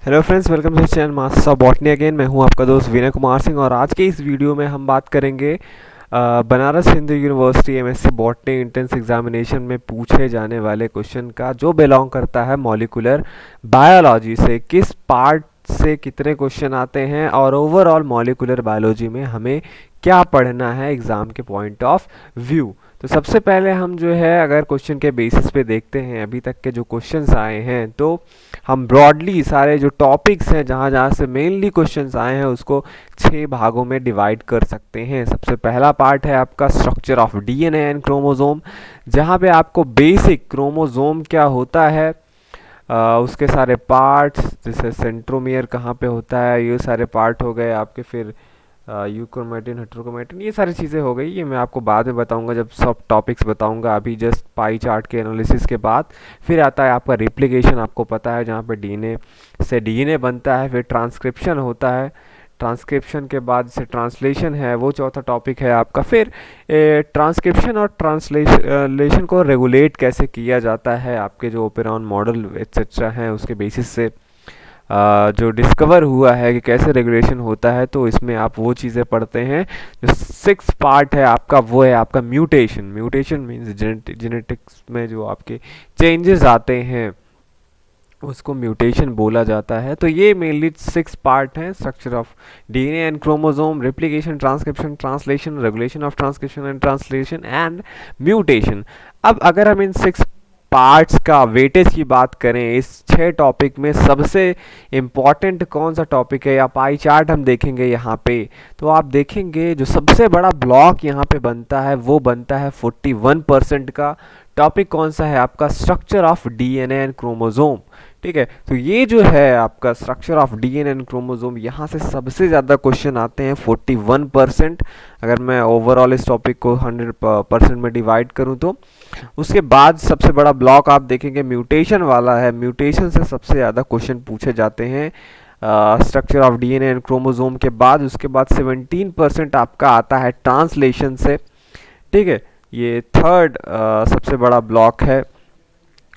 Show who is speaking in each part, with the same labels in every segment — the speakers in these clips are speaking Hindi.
Speaker 1: Hello friends, welcome to channel masters of botany again. मैं हूं आपका दोस्त विनय कुमार सिंह और आज के इस वीडियो में हम बात करेंगे Banaras Hindu university MSc botany entrance examination में पूछे जाने वाले क्वेश्चन का, जो बिलोंग करता है मॉलिक्यूलर बायोलॉजी से। किस पार्ट से कितने क्वेश्चन आते हैं और ओवरऑल मॉलिक्यूलर बायोलॉजी में हमें क्या पढ़ना है एग्ज़ाम के पॉइंट ऑफ व्यू। तो सबसे पहले हम जो है अगर क्वेश्चन के बेसिस पे देखते हैं अभी तक के जो क्वेश्चंस आए हैं, तो हम ब्रॉडली सारे जो टॉपिक्स हैं जहाँ जहाँ से मेनली क्वेश्चंस आए हैं उसको 6 भागों में डिवाइड कर सकते हैं। सबसे पहला पार्ट है आपका structure of DNA and chromosome, जहाँ पे आपको बेसिक क्रोमोसोम क्या होता है, उसके सारे पार्ट्स, जैसे सेंट्रोमियर कहाँ पे होता है, ये सारे पार्ट हो गए आपके। फिर यूक्रोमेटिन, हेट्रोक्रोमेटिन, ये सारी चीज़ें हो गई। ये मैं आपको बाद में बताऊंगा जब सब टॉपिक्स बताऊंगा। अभी जस्ट पाई चार्ट के एनालिसिस के बाद फिर आता है आपका रिप्लिकेशन, आपको पता है, जहाँ पे डीएनए से डीएनए बनता है। फिर ट्रांसक्रिप्शन होता है, ट्रांसक्रिप्शन के बाद से ट्रांसलेशन है, वो चौथा टॉपिक है आपका। फिर ट्रांसक्रिप्शन और ट्रांसलेशन को रेगुलेट कैसे किया जाता है, आपके जो ओपेरॉन मॉडल एक्सेट्रा हैं उसके बेसिस से जो डिस्कवर हुआ है कि कैसे रेगुलेशन होता है, तो इसमें आप वो चीज़ें पढ़ते हैं। जो 6 पार्ट है आपका वो है आपका म्यूटेशन। म्यूटेशन मीन्स जेनेटिक्स में जो आपके चेंजेस आते हैं उसको म्यूटेशन बोला जाता है। तो ये मेनली 6 पार्ट हैं, structure of DNA and chromosome, replication, transcription, translation, regulation of transcription and translation and mutation. अब अगर हम इन 6 पार्ट्स का वेटेज की बात करें, इस 6 टॉपिक में सबसे इम्पॉर्टेंट कौन सा टॉपिक है, या पाई चार्ट हम देखेंगे यहाँ पे, तो आप देखेंगे जो सबसे बड़ा ब्लॉक यहाँ पे बनता है वो बनता है 41% का टॉपिक। कौन सा है आपका? Structure of DNA and chromosome. ठीक है, तो ये जो है आपका structure of DNA and chromosome, यहाँ से सबसे ज़्यादा क्वेश्चन आते हैं 41%। अगर मैं ओवरऑल इस टॉपिक को 100% में डिवाइड करूँ तो उसके बाद सबसे बड़ा ब्लॉक आप देखेंगे म्यूटेशन वाला है। म्यूटेशन से सबसे ज़्यादा क्वेश्चन पूछे जाते हैं structure of DNA and chromosome के बाद। उसके बाद 17% आपका आता है ट्रांसलेशन से। ठीक है, ये थर्ड सबसे बड़ा ब्लॉक है।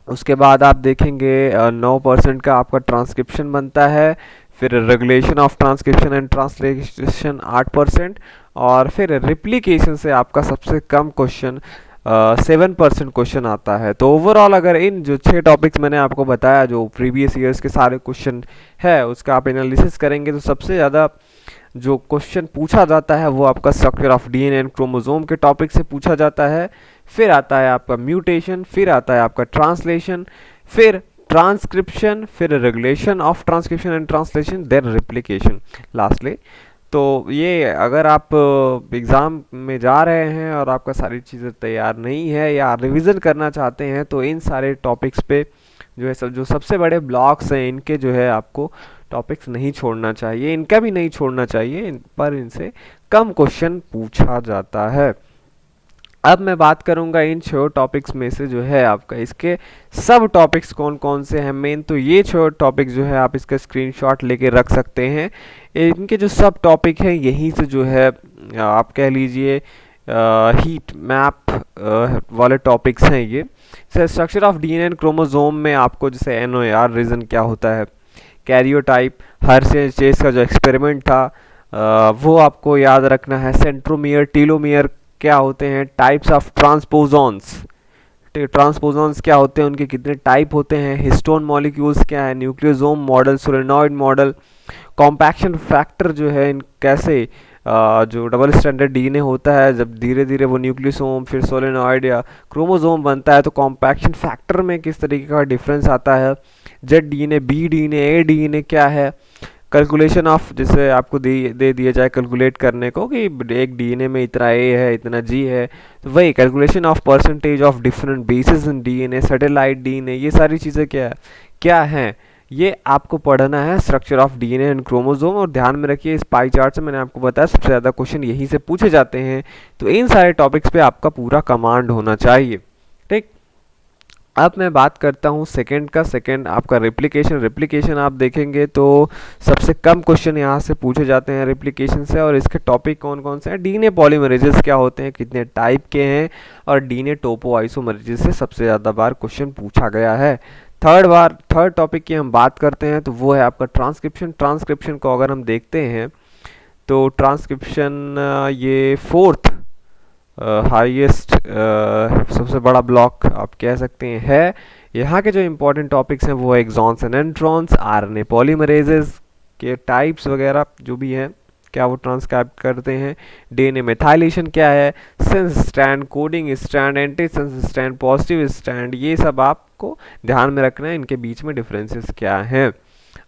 Speaker 1: उसके बाद आप देखेंगे 9% का आपका ट्रांसक्रिप्शन बनता है। फिर regulation of transcription and translation 8%, और फिर रिप्लिकेशन से आपका सबसे कम क्वेश्चन 7% क्वेश्चन आता है। तो ओवरऑल अगर इन जो 6 टॉपिक्स मैंने आपको बताया, जो प्रीवियस ईयर्स के सारे क्वेश्चन है उसका आप एनालिसिस करेंगे, तो सबसे ज़्यादा जो क्वेश्चन पूछा जाता है वो आपका structure of DNA and chromosome के टॉपिक से पूछा जाता है। फिर आता है आपका म्यूटेशन, फिर आता है आपका ट्रांसलेशन, फिर ट्रांसक्रिप्शन, फिर regulation of transcription and translation, then replication lastly. तो ये अगर आप एग्ज़ाम में जा रहे हैं और आपका सारी चीज़ें तैयार नहीं है या रिवीजन करना चाहते हैं, तो इन सारे टॉपिक्स पे जो है जो सबसे बड़े ब्लॉक्स हैं इनके जो है आपको टॉपिक्स नहीं छोड़ना चाहिए, इनका भी नहीं छोड़ना चाहिए, पर इनसे कम क्वेश्चन पूछा जाता है। अब मैं बात करूंगा इन 6 टॉपिक्स में से जो है आपका इसके सब टॉपिक्स कौन कौन से हैं। मेन तो ये 6 टॉपिक्स जो है आप इसका स्क्रीनशॉट लेके रख सकते हैं। इनके जो सब टॉपिक हैं यहीं से जो है आप कह लीजिए हीट मैप वाले टॉपिक्स हैं ये। Structure of DNA and chromosome में आपको जैसे एनओआर रीजन क्या होता है, कैरियोटाइप, हर्शे-चेस का जो एक्सपेरिमेंट था वो आपको याद रखना है। सेंट्रोमियर, टीलोमियर क्या होते हैं, टाइप्स ऑफ ट्रांसपोजॉन्स, ट्रांसपोजॉन्स क्या होते हैं, उनके कितने टाइप होते हैं, हिस्टोन मॉलिक्यूल्स क्या है, nucleosome model, solenoid model, compaction factor जो है इन कैसे जो डबल स्टैंडर्ड डीएनए होता है, जब धीरे धीरे वो न्यूक्लियोसोम फिर सोलेनॉइड या क्रोमोसोम बनता है, तो कॉम्पैक्शन फैक्टर में किस तरीके का डिफरेंस आता है, जेड डीएनए, बी डीएनए, ए डीएनए क्या है, कैलकुलेशन ऑफ, जैसे आपको दे दिया जाए कैलकुलेट करने को कि एक डीएनए में इतना ए है इतना जी है, तो वही calculation of percentage of different basis in DNA, satellite DNA, ये सारी चीज़ें क्या हैं ये आपको पढ़ना है structure of DNA and chromosome. और ध्यान में रखिए इस पाई चार्ट से मैंने आपको बताया सबसे ज़्यादा क्वेश्चन यहीं से पूछे जाते हैं, तो इन सारे टॉपिक्स पे आपका पूरा कमांड होना चाहिए। ठीक, अब मैं बात करता हूँ सेकंड का। सेकंड आपका रेप्लिकेशन। रेप्लिकेशन आप देखेंगे तो सबसे कम क्वेश्चन यहाँ से पूछे जाते हैं रेप्लिकेशन से, और इसके टॉपिक कौन कौन से हैं, डीएनए पॉलीमरेजेस क्या होते हैं, कितने टाइप के हैं, और डीएनए टोपो आइसोमरेजेस से सबसे ज़्यादा बार क्वेश्चन पूछा गया है। थर्ड टॉपिक की हम बात करते हैं तो वो है आपका ट्रांसक्रिप्शन। ट्रांसक्रिप्शन को अगर हम देखते हैं तो ट्रांसक्रिप्शन ये फोर्थ हाईएस्ट सबसे बड़ा ब्लॉक आप कह सकते हैं है। यहाँ के जो इम्पोर्टेंट टॉपिक्स हैं वो है exons and introns, RNA polymerases के टाइप्स वगैरह जो भी हैं क्या वो ट्रांसक्राइब करते हैं, डीएनए मेथाइलेशन क्या है, sense stand, coding stand, anti sense stand, positive stand, ये सब आपको ध्यान में रखना है, इनके बीच में डिफरेंसेस क्या हैं।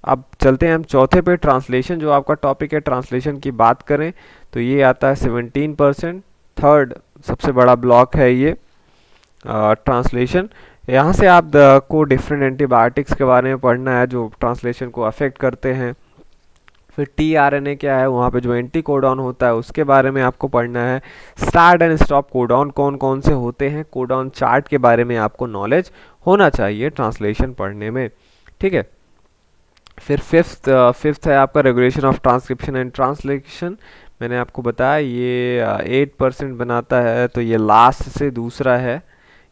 Speaker 1: अब चलते हैं हम चौथे पे, ट्रांसलेशन जो आपका टॉपिक है। ट्रांसलेशन की बात करें तो ये आता है 17%, थर्ड सबसे बड़ा ब्लॉक है ये ट्रांसलेशन। यहाँ से आप को डिफरेंट एंटीबायोटिक्स के बारे में पढ़ना है जो ट्रांसलेशन को अफेक्ट करते हैं। फिर टीआरएनए क्या है, वहाँ पे जो एंटी कोडॉन होता है उसके बारे में आपको पढ़ना है। स्टार्ट एंड स्टॉप कोडॉन कौन कौन से होते हैं, कोडॉन चार्ट के बारे में आपको नॉलेज होना चाहिए ट्रांसलेशन पढ़ने में, ठीक है। फिर फिफ्थ है आपका regulation of transcription and translation. मैंने आपको बताया ये 8% बनाता है, तो ये लास्ट से दूसरा है।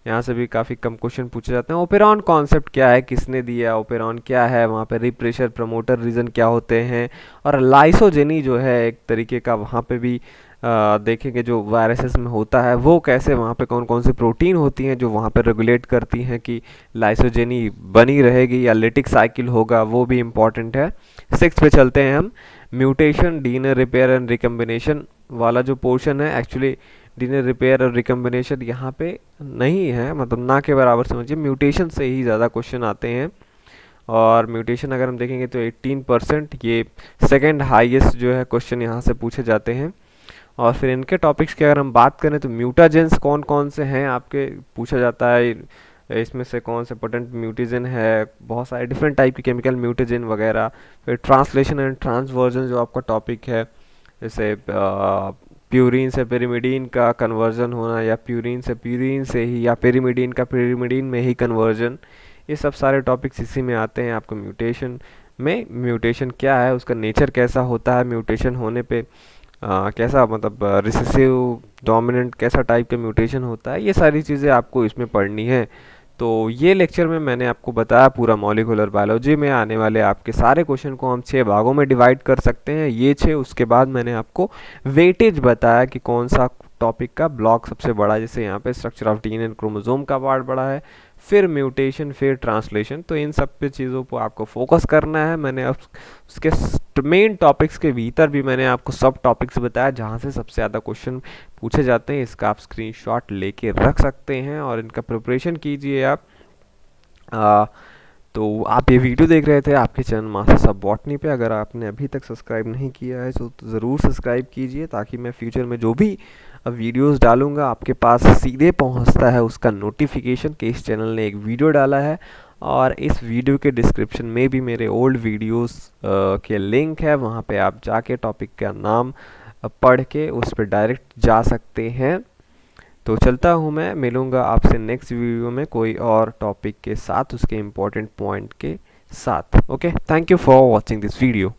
Speaker 1: यहाँ से भी काफ़ी कम क्वेश्चन पूछे जाते हैं। ओपेरॉन कॉन्सेप्ट क्या है, किसने दिया, ओपेरॉन क्या है, वहाँ पे रिप्रेशर प्रमोटर रीजन क्या होते हैं, और लाइसोजेनी जो है एक तरीके का, वहाँ पे भी देखेंगे जो वायरसेस में होता है वो कैसे, वहाँ पे कौन कौन सी प्रोटीन होती हैं जो वहाँ पे रेगुलेट करती हैं कि लाइसोजेनी बनी रहेगी या लिटिक साइकिल होगा, वो भी इम्पॉर्टेंट है। 6 पे चलते हैं हम, mutation, DNA repair and recombination वाला जो पोर्शन है। एक्चुअली डीएनए रिपेयर और रिकम्बिनेशन यहाँ पे नहीं है, मतलब ना के बराबर समझिए, म्यूटेशन से ही ज़्यादा क्वेश्चन आते हैं। और म्यूटेशन अगर हम देखेंगे तो 18%, ये सेकेंड हाईएस्ट जो है क्वेश्चन यहाँ से पूछे जाते हैं। और फिर इनके टॉपिक्स की अगर हम बात करें तो म्यूटाजेंस कौन कौन से हैं आपके पूछा जाता है, इसमें से कौन से पोटेंट म्यूटेजन है, बहुत सारे डिफरेंट टाइप के केमिकल म्यूटेजन वगैरह। फिर ट्रांसलेशन एंड ट्रांसवर्जन जो आपका टॉपिक है, जैसे प्यूरिन से पेरिमिडीन का कन्वर्जन होना, या प्यूरिन से प्यूरिन से ही, या पेरिमिडीन का पेरिमिडीन में ही कन्वर्जन, ये सब सारे टॉपिक्स इसी में आते हैं आपको म्यूटेशन में। म्यूटेशन क्या है, उसका नेचर कैसा होता है, म्यूटेशन होने पे कैसा मतलब रिसेसिव डोमिनेंट कैसा टाइप का म्यूटेशन होता है, ये सारी चीज़ें आपको इसमें पढ़नी है। तो ये लेक्चर में मैंने आपको बताया पूरा मॉलिक्यूलर बायोलॉजी में आने वाले आपके सारे क्वेश्चन को हम 6 भागों में डिवाइड कर सकते हैं, ये 6। उसके बाद मैंने आपको वेटेज बताया कि कौन सा टॉपिक का ब्लॉक सबसे बड़ा है, जैसे यहाँ पे स्ट्रक्चर ऑफ डीएनए क्रोमोसोम का पार्ट बड़ा है, फिर म्यूटेशन, फिर ट्रांसलेशन। तो इन सब पे चीज़ों पर आपको फोकस करना है। मैंने अब उसके मेन टॉपिक्स के भीतर भी मैंने आपको सब टॉपिक्स बताया जहाँ से सबसे ज़्यादा क्वेश्चन पूछे जाते हैं। इसका आप स्क्रीनशॉट लेके रख सकते हैं और इनका प्रिपरेशन कीजिए आप। तो आप ये वीडियो देख रहे थे आपके चैनल मास्टर सब बॉटनी पे। अगर आपने अभी तक सब्सक्राइब नहीं किया है तो ज़रूर सब्सक्राइब कीजिए, ताकि मैं फ्यूचर में जो भी वीडियोस डालूंगा आपके पास सीधे पहुंचता है उसका नोटिफिकेशन कि इस चैनल ने एक वीडियो डाला है। और इस वीडियो के डिस्क्रिप्शन में भी मेरे ओल्ड वीडियोस के लिंक है, वहाँ पे आप जाके टॉपिक का नाम पढ़ के उस पर डायरेक्ट जा सकते हैं। तो चलता हूँ मैं, मिलूँगा आपसे नेक्स्ट वीडियो में कोई और टॉपिक के साथ, उसके इम्पोर्टेंट पॉइंट के साथ। Okay, thank you for watching this video.